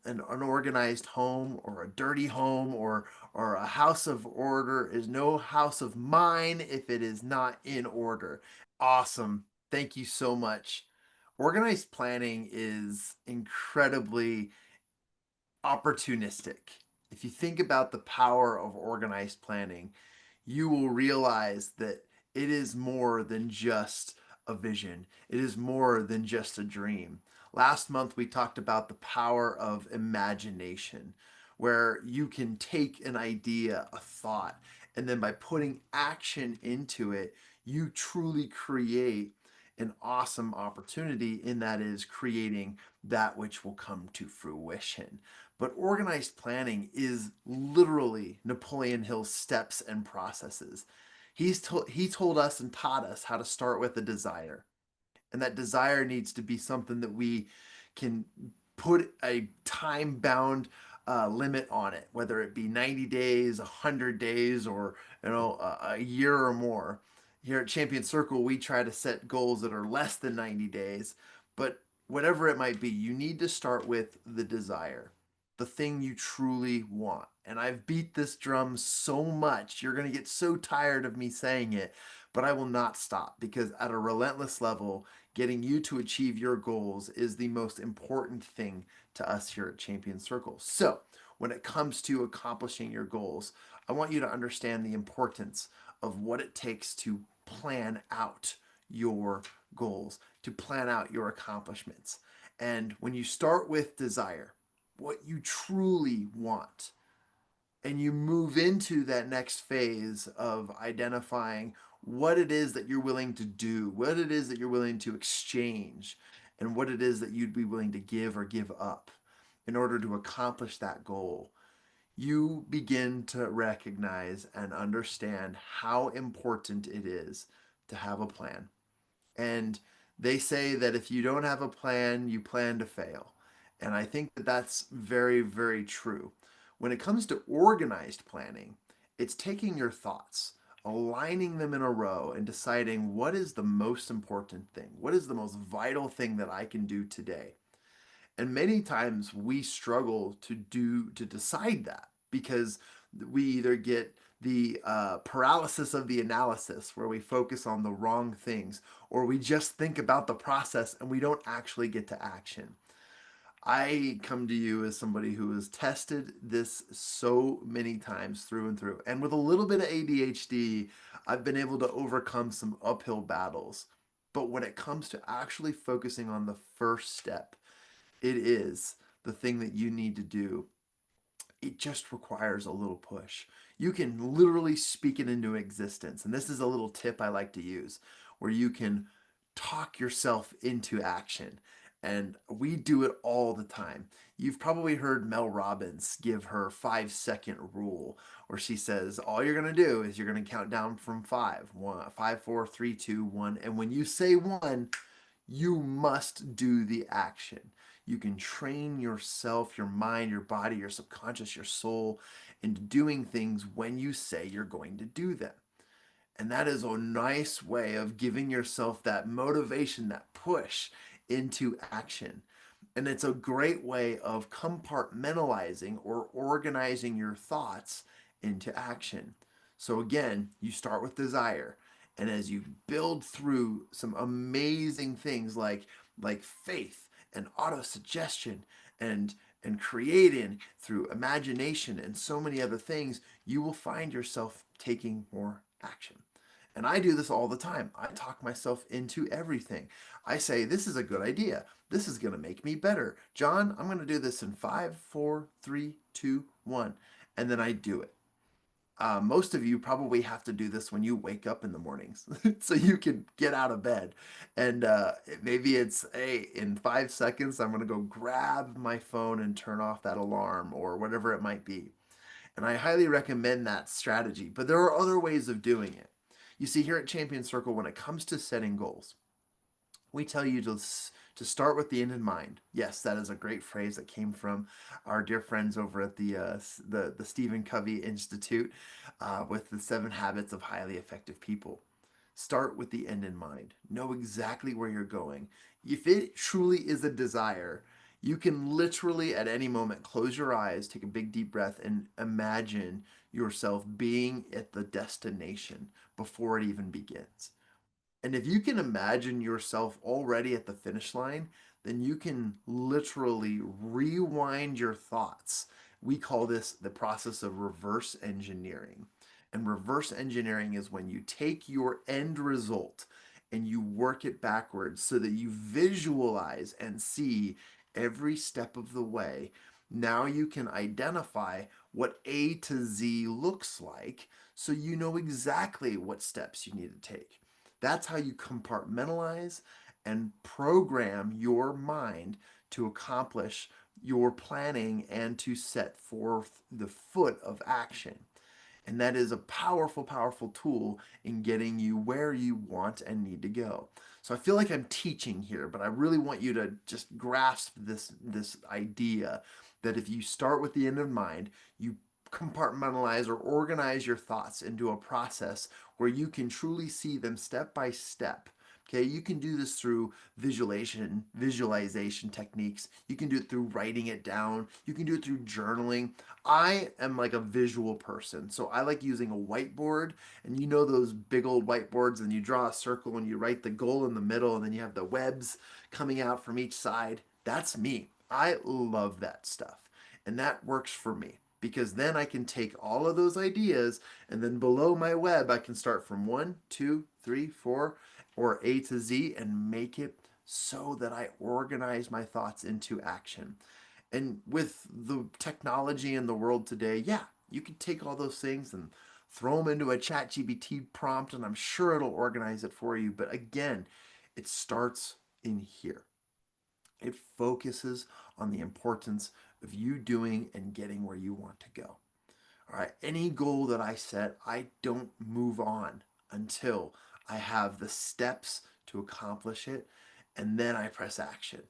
an unorganized home or a dirty home or a house of order is no house of mine if it is not in order. Awesome. Thank you so much. Organized planning is incredibly opportunistic. If you think about the power of organized planning, you will realize that it is more than just a vision. It is more than just a dream. Last month, we talked about the power of imagination, where you can take an idea, a thought, and then by putting action into it, you truly create an awesome opportunity, in that is creating that which will come to fruition. But organized planning is literally Napoleon Hill's steps and processes. He told us and taught us how to start with a desire. And that desire needs to be something that we can put a time bound limit on it, whether it be 90 days, 100 days, or a year or more. Here at Champion Circle, we try to set goals that are less than 90 days, but whatever it might be, you need to start with the desire, the thing you truly want. And I've beat this drum so much, you're going to get so tired of me saying it, but I will not stop, because at a relentless level, getting you to achieve your goals is the most important thing to us here at Champion Circle. So, when it comes to accomplishing your goals, I want you to understand the importance of what it takes to plan out your goals, to plan out your accomplishments. And when you start with desire, what you truly want, and you move into that next phase of identifying what it is that you're willing to do, what it is that you're willing to exchange, and what it is that you'd be willing to give or give up in order to accomplish that goal, you begin to recognize and understand how important it is to have a plan. And they say that if you don't have a plan, you plan to fail. And I think that that's very, very true. When it comes to organized planning, it's taking your thoughts, aligning them in a row, and deciding what is the most important thing? What is the most vital thing that I can do today? And many times we struggle to decide that, because we either get the paralysis of the analysis, where we focus on the wrong things, or we just think about the process and we don't actually get to action. I come to you as somebody who has tested this so many times through and through. And with a little bit of ADHD, I've been able to overcome some uphill battles. But when it comes to actually focusing on the first step, it is the thing that you need to do. It just requires a little push. You can literally speak it into existence. And this is a little tip I like to use, where you can talk yourself into action. And we do it all the time. You've probably heard Mel Robbins give her 5 second rule, where she says, all you're going to do is you're going to count down from five, one, five, four, three, two, one. And when you say one, you must do the action. You can train yourself, your mind, your body, your subconscious, your soul into doing things when you say you're going to do them. And that is a nice way of giving yourself that motivation, that push into action. And it's a great way of compartmentalizing or organizing your thoughts into action. So again, you start with desire. And as you build through some amazing things like faith and autosuggestion and and creating through imagination and so many other things, you will find yourself taking more action. And I do this all the time. I talk myself into everything. I say, this is a good idea. This is going to make me better. John, I'm going to do this in five, four, three, two, one. And then I do it. Most of you probably have to do this when you wake up in the mornings so you can get out of bed. And maybe it's, hey, in 5 seconds, I'm going to go grab my phone and turn off that alarm or whatever it might be. And I highly recommend that strategy. But there are other ways of doing it. You see, here at Champion Circle, when it comes to setting goals, we tell you to start with the end in mind. Yes, that is a great phrase that came from our dear friends over at the Stephen Covey Institute with the 7 Habits of Highly Effective People. Start with the end in mind. Know exactly where you're going. If it truly is a desire, You can literally at any moment close your eyes, take a big deep breath, and imagine yourself being at the destination before it even begins. And if you can imagine yourself already at the finish line, then you can literally rewind your thoughts. We call this the process of reverse engineering. And reverse engineering is when you take your end result and you work it backwards so that you visualize and see every step of the way. Now you can identify what A to Z looks like so you know exactly what steps you need to take. That's how you compartmentalize and program your mind to accomplish your planning and to set forth the foot of action. And that is a powerful, powerful tool in getting you where you want and need to go. So I feel like I'm teaching here, but I really want you to just grasp this idea that if you start with the end in mind, you compartmentalize or organize your thoughts into a process where you can truly see them step by step. Okay, you can do this through visualization techniques. You can do it through writing it down. You can do it through journaling. I am like a visual person, so I like using a whiteboard. And you know those big old whiteboards, and you draw a circle and you write the goal in the middle, and then you have the webs coming out from each side. That's me. I love that stuff. And that works for me because then I can take all of those ideas and then below my web, I can start from one, two, three, four, or A to Z and make it so that I organize my thoughts into action. And with the technology in the world today, yeah, you can take all those things and throw them into a chat GPT prompt and I'm sure it'll organize it for you. But again, it starts in here. It focuses on the importance of you doing and getting where you want to go. All right, any goal that I set, I don't move on until I have the steps to accomplish it, and then I press action.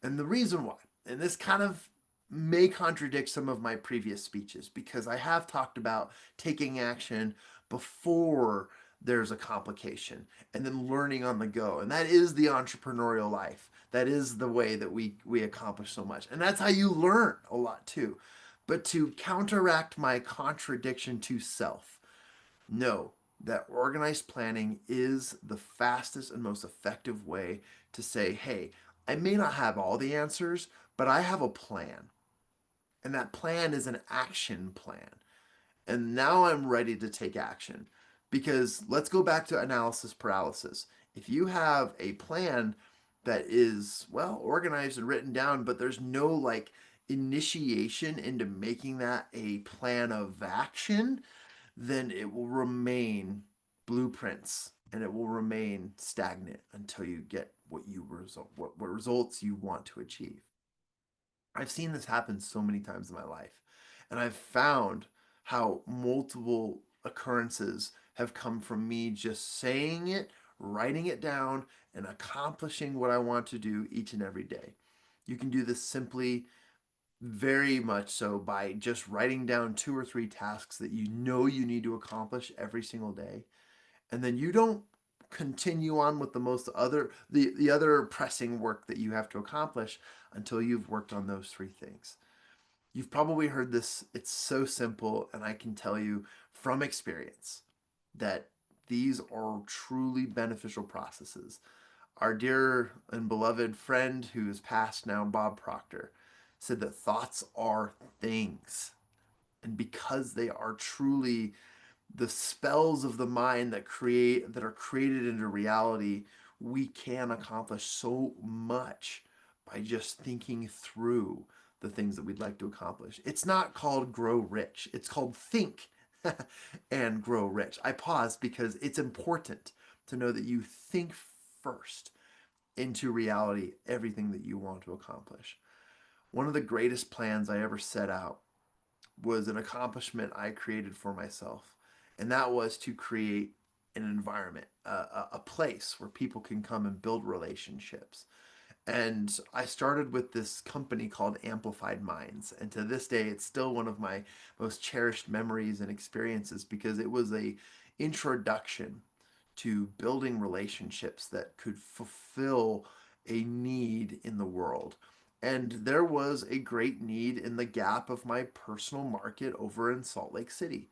And the reason why, and this kind of may contradict some of my previous speeches because I have talked about taking action before there's a complication and then learning on the go. And that is the entrepreneurial life. That is the way that we accomplish so much. And that's how you learn a lot too. But to counteract my contradiction to self, know that organized planning is the fastest and most effective way to say, hey, I may not have all the answers, but I have a plan. And that plan is an action plan. And now I'm ready to take action. Because let's go back to analysis paralysis. If you have a plan that is, well, organized and written down, but there's no like initiation into making that a plan of action, then it will remain blueprints and it will remain stagnant until you get what results you want to achieve. I've seen this happen so many times in my life. And I've found how multiple occurrences have come from me just saying it, writing it down, and accomplishing what I want to do each and every day. You can do this simply, very much so, by just writing down two or three tasks that you know you need to accomplish every single day. And then you don't continue on with the other pressing work that you have to accomplish until you've worked on those three things. You've probably heard this. It's so simple, and I can tell you from experience that these are truly beneficial processes. Our dear and beloved friend who is passed now, Bob Proctor, said that thoughts are things. And because they are truly the spells of the mind that are created into reality, we can accomplish so much by just thinking through the things that we'd like to accomplish. It's not called grow rich. It's called think and grow rich. I pause because it's important to know that you think first into reality everything that you want to accomplish. One of the greatest plans I ever set out was an accomplishment I created for myself. And that was to create an environment, a place where people can come and build relationships. And I started with this company called Amplified Minds. And to this day, it's still one of my most cherished memories and experiences because it was a introduction to building relationships that could fulfill a need in the world. And there was a great need in the gap of my personal market over in Salt Lake City.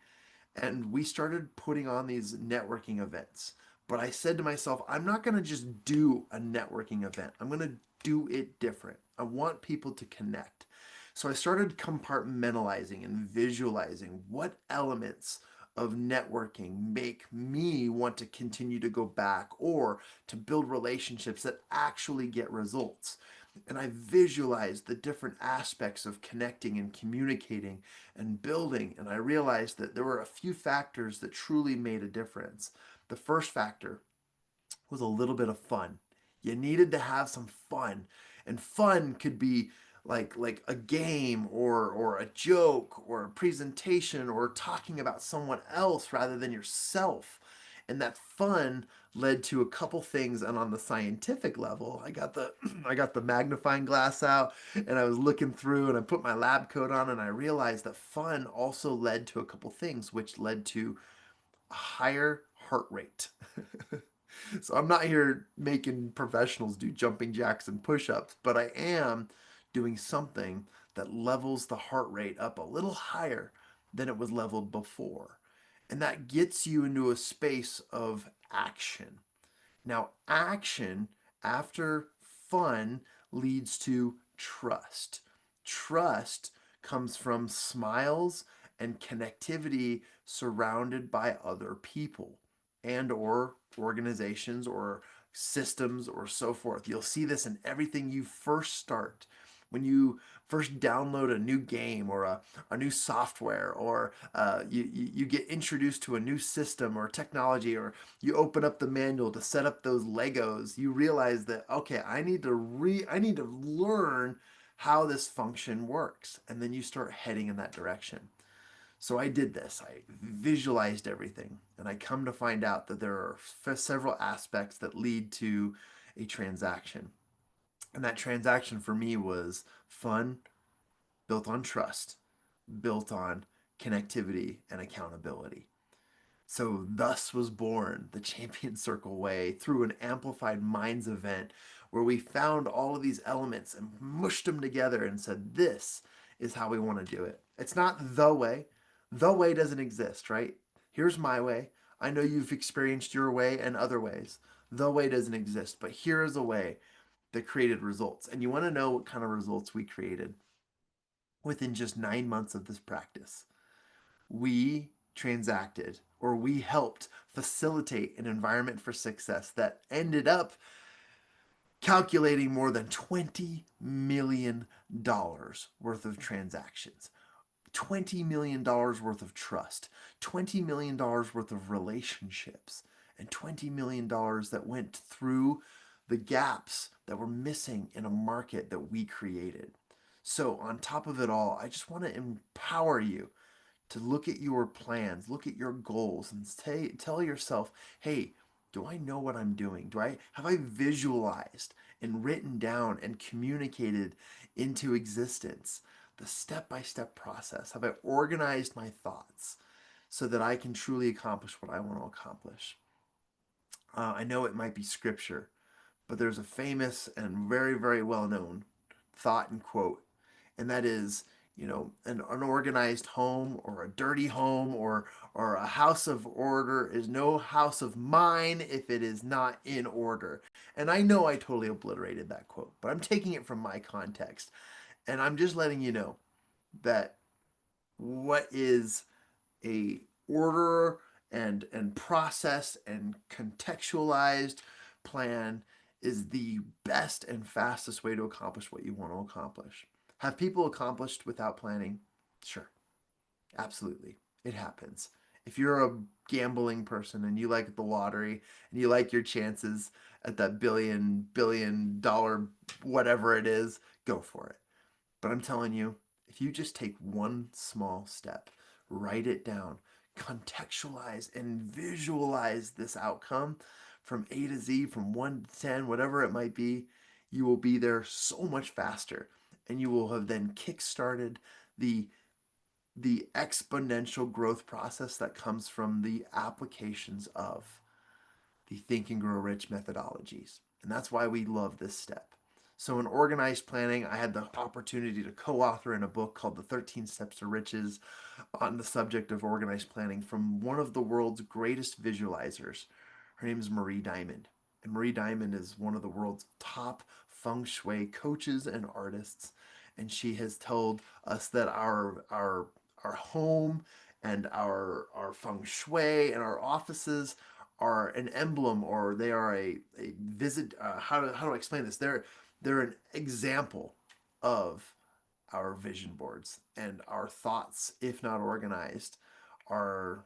And we started putting on these networking events. But I said to myself, I'm not going to just do a networking event. I'm going to do it different. I want people to connect. So I started compartmentalizing and visualizing what elements of networking make me want to continue to go back or to build relationships that actually get results. And I visualized the different aspects of connecting and communicating and building. And I realized that there were a few factors that truly made a difference. The first factor was a little bit of fun. You needed to have some fun. And fun could be like a game or a joke or a presentation or talking about someone else rather than yourself. And that fun led to a couple things. And on the scientific level, I got the I got the magnifying glass out and I was looking through and I put my lab coat on and I realized that fun also led to a couple things, which led to a higher heart rate. So I'm not here making professionals do jumping jacks and push-ups, but I am doing something that levels the heart rate up a little higher than it was leveled before. And that gets you into a space of action. Now, action after fun leads to trust. Trust comes from smiles and connectivity surrounded by other people and or organizations or systems or so forth. You'll see this in everything you first start. When you first download a new game or a new software or you get introduced to a new system or technology or you open up the manual to set up those Legos, you realize that okay, I need to learn how this function works, and then you start heading in that direction. So I did this. I visualized everything, and I come to find out that there are several aspects that lead to a transaction. And that transaction for me was fun, built on trust, built on connectivity and accountability. So, thus was born the Champion Circle Way through an Amplified Minds event where we found all of these elements and mushed them together and said, this is how we want to do it. It's not the way. The way doesn't exist, right? Here's my way. I know you've experienced your way and other ways. The way doesn't exist, but here is a way that created results. And you want to know what kind of results we created within just 9 months of this practice? We transacted or we helped facilitate an environment for success that ended up calculating more than $20 million worth of transactions. $20 million worth of trust, $20 million worth of relationships, and $20 million that went through the gaps that were missing in a market that we created. So, on top of it all, I just want to empower you to look at your plans, look at your goals, and tell yourself, hey, do I know what I'm doing? Do I have I visualized and written down and communicated into existence the step-by-step process? Have I organized my thoughts so that I can truly accomplish what I want to accomplish? I know it might be scripture, but there's a famous and very, very well known thought and quote, and that is, an unorganized home or a dirty home or a house of order is no house of mine if it is not in order. And I know I totally obliterated that quote, but I'm taking it from my context, and I'm just letting you know that what is a order and process and contextualized plan is the best and fastest way to accomplish what you want to accomplish. Have people accomplished without planning? Sure, absolutely. It happens. If you're a gambling person and you like the lottery and you like your chances at that billion dollar whatever it is, go for it. But I'm telling you, if you just take one small step, write it down, contextualize and visualize this outcome from A to Z, from 1 to 10, whatever it might be, you will be there so much faster. And you will have then kickstarted the the exponential growth process that comes from the applications of the Think and Grow Rich methodologies. And that's why we love this step. So in organized planning, I had the opportunity to co-author in a book called The 13 Steps to Riches on the subject of organized planning from one of the world's greatest visualizers. Her name is Marie Diamond. And Marie Diamond is one of the world's top feng shui coaches and artists. And she has told us that our home and our feng shui and our offices are an emblem, or they are a visit. How do I explain this? They're an example of our vision boards, and our thoughts, if not organized, are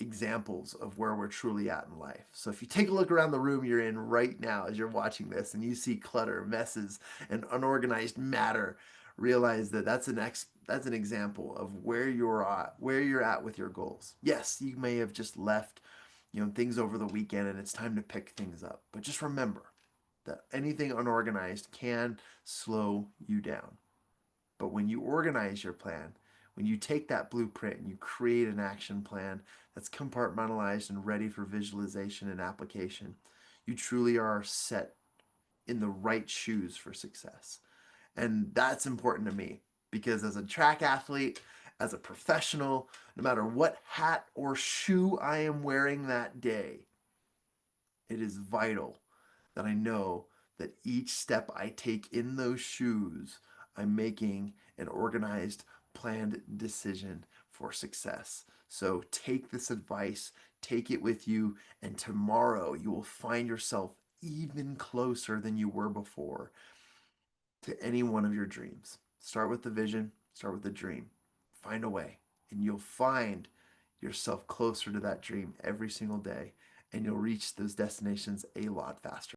examples of where we're truly at in life. So if you take a look around the room you're in right now as you're watching this and you see clutter, messes, and unorganized matter, realize that that's an example of where you're at with your goals. Yes, you may have just left, things over the weekend and it's time to pick things up. But just remember that anything unorganized can slow you down. But when you organize your plan, when you take that blueprint and you create an action plan that's compartmentalized and ready for visualization and application, you truly are set in the right shoes for success. And that's important to me because as a track athlete, as a professional, no matter what hat or shoe I am wearing that day, it is vital that I know that each step I take in those shoes, I'm making an organized, planned decision for success. So take this advice, take it with you, and tomorrow you will find yourself even closer than you were before to any one of your dreams. Start with the vision, start with the dream. Find a way, and you'll find yourself closer to that dream every single day, and you'll reach those destinations a lot faster.